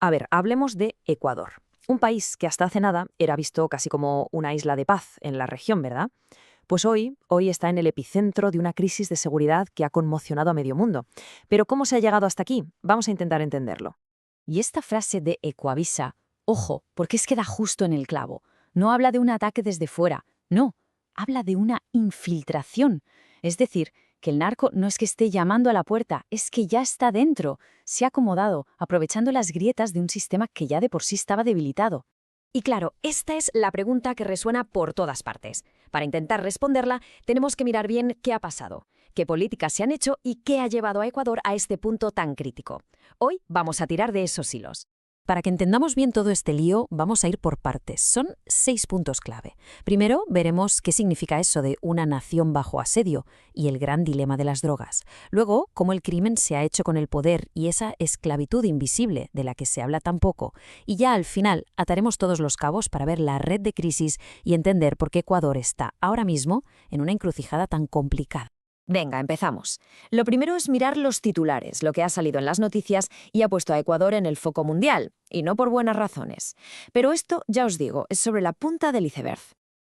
A ver, hablemos de Ecuador. Un país que hasta hace nada era visto casi como una isla de paz en la región, ¿verdad? Pues hoy está en el epicentro de una crisis de seguridad que ha conmocionado a medio mundo. Pero ¿cómo se ha llegado hasta aquí? Vamos a intentar entenderlo. Y esta frase de Ecuavisa, ojo, porque es que da justo en el clavo. No habla de un ataque desde fuera, no, habla de una infiltración. Es decir, que el narco no es que esté llamando a la puerta, es que ya está dentro, se ha acomodado, aprovechando las grietas de un sistema que ya de por sí estaba debilitado. Y claro, esta es la pregunta que resuena por todas partes. Para intentar responderla, tenemos que mirar bien qué ha pasado, qué políticas se han hecho y qué ha llevado a Ecuador a este punto tan crítico. Hoy vamos a tirar de esos hilos. Para que entendamos bien todo este lío, vamos a ir por partes. Son 6 puntos clave. Primero, veremos qué significa eso de una nación bajo asedio y el gran dilema de las drogas. Luego, cómo el crimen se ha hecho con el poder y esa esclavitud invisible de la que se habla tan poco. Y ya al final, ataremos todos los cabos para ver la red de crisis y entender por qué Ecuador está ahora mismo en una encrucijada tan complicada. Venga, empezamos. Lo primero es mirar los titulares, lo que ha salido en las noticias y ha puesto a Ecuador en el foco mundial, y no por buenas razones. Pero esto, ya os digo, es sobre la punta del iceberg.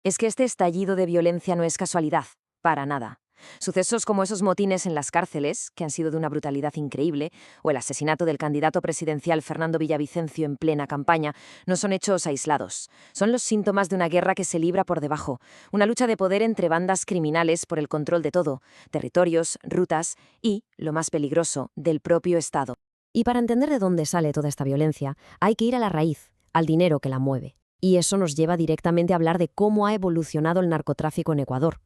Es que este estallido de violencia no es casualidad, para nada. Sucesos como esos motines en las cárceles, que han sido de una brutalidad increíble, o el asesinato del candidato presidencial Fernando Villavicencio en plena campaña, no son hechos aislados. Son los síntomas de una guerra que se libra por debajo, una lucha de poder entre bandas criminales por el control de todo, territorios, rutas y, lo más peligroso, del propio Estado. Y para entender de dónde sale toda esta violencia, hay que ir a la raíz, al dinero que la mueve. Y eso nos lleva directamente a hablar de cómo ha evolucionado el narcotráfico en Ecuador.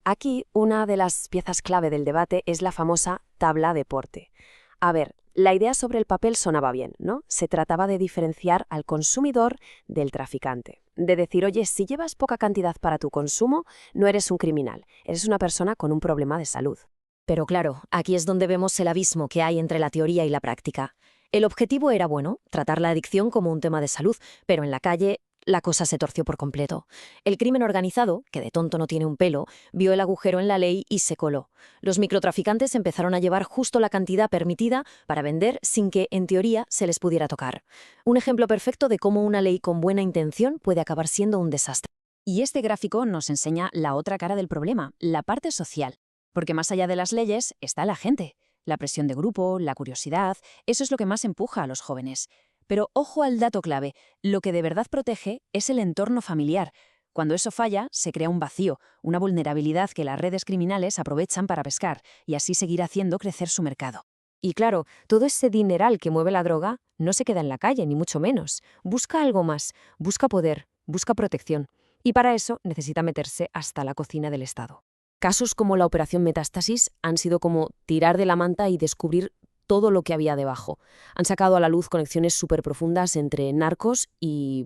Aquí, una de las piezas clave del debate es la famosa tabla de Porte. A ver, la idea sobre el papel sonaba bien, ¿no? Se trataba de diferenciar al consumidor del traficante. De decir, oye, si llevas poca cantidad para tu consumo, no eres un criminal, eres una persona con un problema de salud. Pero claro, aquí es donde vemos el abismo que hay entre la teoría y la práctica. El objetivo era bueno, tratar la adicción como un tema de salud, pero en la calle la cosa se torció por completo. El crimen organizado, que de tonto no tiene un pelo, vio el agujero en la ley y se coló. Los microtraficantes empezaron a llevar justo la cantidad permitida para vender sin que, en teoría, se les pudiera tocar. Un ejemplo perfecto de cómo una ley con buena intención puede acabar siendo un desastre. Y este gráfico nos enseña la otra cara del problema, la parte social. Porque más allá de las leyes está la gente. La presión de grupo, la curiosidad, eso es lo que más empuja a los jóvenes. Pero ojo al dato clave, lo que de verdad protege es el entorno familiar. Cuando eso falla, se crea un vacío, una vulnerabilidad que las redes criminales aprovechan para pescar y así seguir haciendo crecer su mercado. Y claro, todo ese dineral que mueve la droga no se queda en la calle, ni mucho menos. Busca algo más, busca poder, busca protección. Y para eso necesita meterse hasta la cocina del Estado. Casos como la Operación Metástasis han sido como tirar de la manta y descubrir todo lo que había debajo. Han sacado a la luz conexiones súper profundas entre narcos y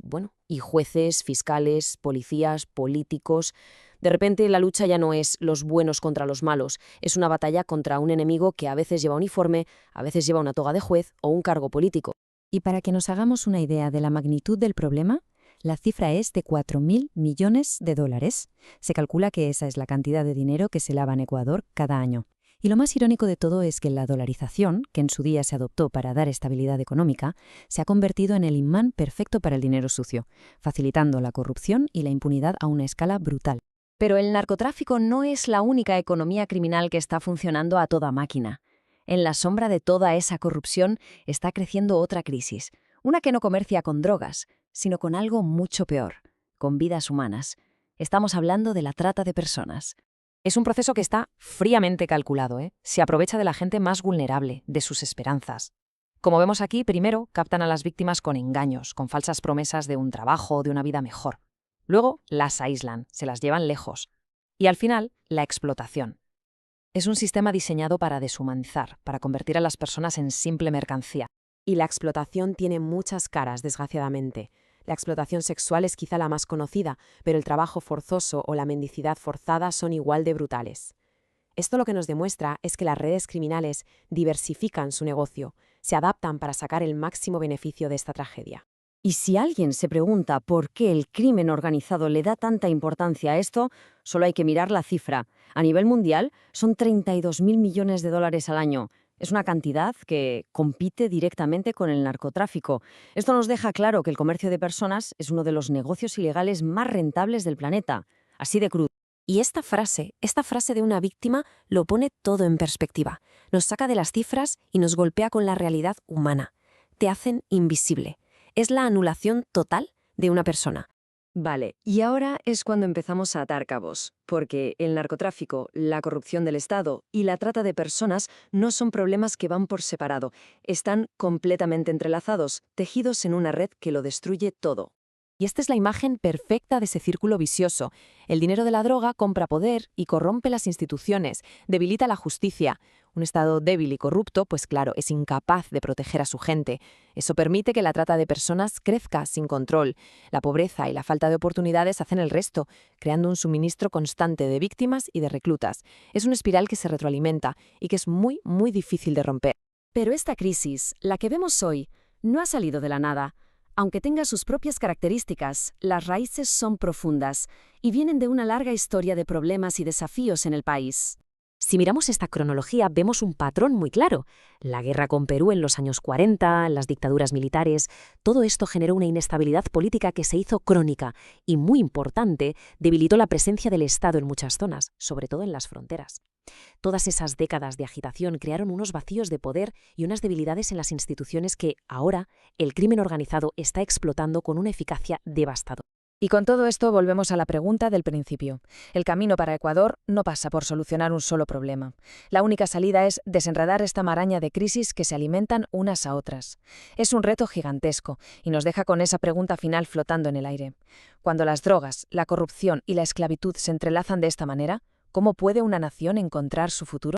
jueces, fiscales, policías, políticos. De repente la lucha ya no es los buenos contra los malos, es una batalla contra un enemigo que a veces lleva uniforme, a veces lleva una toga de juez o un cargo político. Y para que nos hagamos una idea de la magnitud del problema, la cifra es de 4.000 millones de dólares. Se calcula que esa es la cantidad de dinero que se lava en Ecuador cada año. Y lo más irónico de todo es que la dolarización, que en su día se adoptó para dar estabilidad económica, se ha convertido en el imán perfecto para el dinero sucio, facilitando la corrupción y la impunidad a una escala brutal. Pero el narcotráfico no es la única economía criminal que está funcionando a toda máquina. En la sombra de toda esa corrupción está creciendo otra crisis, una que no comercia con drogas, sino con algo mucho peor, con vidas humanas. Estamos hablando de la trata de personas. Es un proceso que está fríamente calculado, ¿eh? Se aprovecha de la gente más vulnerable, de sus esperanzas. Como vemos aquí, primero captan a las víctimas con engaños, con falsas promesas de un trabajo o de una vida mejor. Luego las aíslan, se las llevan lejos. Y al final, la explotación. Es un sistema diseñado para deshumanizar, para convertir a las personas en simple mercancía. Y la explotación tiene muchas caras, desgraciadamente. La explotación sexual es quizá la más conocida, pero el trabajo forzoso o la mendicidad forzada son igual de brutales. Esto lo que nos demuestra es que las redes criminales diversifican su negocio, se adaptan para sacar el máximo beneficio de esta tragedia. Y si alguien se pregunta por qué el crimen organizado le da tanta importancia a esto, solo hay que mirar la cifra. A nivel mundial, son 32.000 millones de dólares al año. Es una cantidad que compite directamente con el narcotráfico. Esto nos deja claro que el comercio de personas es uno de los negocios ilegales más rentables del planeta. Así de crudo. Y esta frase de una víctima lo pone todo en perspectiva. Nos saca de las cifras y nos golpea con la realidad humana. Te hacen invisible. Es la anulación total de una persona. Vale, y ahora es cuando empezamos a atar cabos, porque el narcotráfico, la corrupción del Estado y la trata de personas no son problemas que van por separado, están completamente entrelazados, tejidos en una red que lo destruye todo. Y esta es la imagen perfecta de ese círculo vicioso. El dinero de la droga compra poder y corrompe las instituciones, debilita la justicia. Un Estado débil y corrupto, pues claro, es incapaz de proteger a su gente. Eso permite que la trata de personas crezca sin control. La pobreza y la falta de oportunidades hacen el resto, creando un suministro constante de víctimas y de reclutas. Es una espiral que se retroalimenta y que es muy, muy difícil de romper. Pero esta crisis, la que vemos hoy, no ha salido de la nada. Aunque tenga sus propias características, las raíces son profundas y vienen de una larga historia de problemas y desafíos en el país. Si miramos esta cronología, vemos un patrón muy claro. La guerra con Perú en los años 40, las dictaduras militares, todo esto generó una inestabilidad política que se hizo crónica y, muy importante, debilitó la presencia del Estado en muchas zonas, sobre todo en las fronteras. Todas esas décadas de agitación crearon unos vacíos de poder y unas debilidades en las instituciones que, ahora, el crimen organizado está explotando con una eficacia devastadora. Y con todo esto volvemos a la pregunta del principio. El camino para Ecuador no pasa por solucionar un solo problema. La única salida es desenredar esta maraña de crisis que se alimentan unas a otras. Es un reto gigantesco y nos deja con esa pregunta final flotando en el aire. Cuando las drogas, la corrupción y la esclavitud se entrelazan de esta manera, ¿cómo puede una nación encontrar su futuro?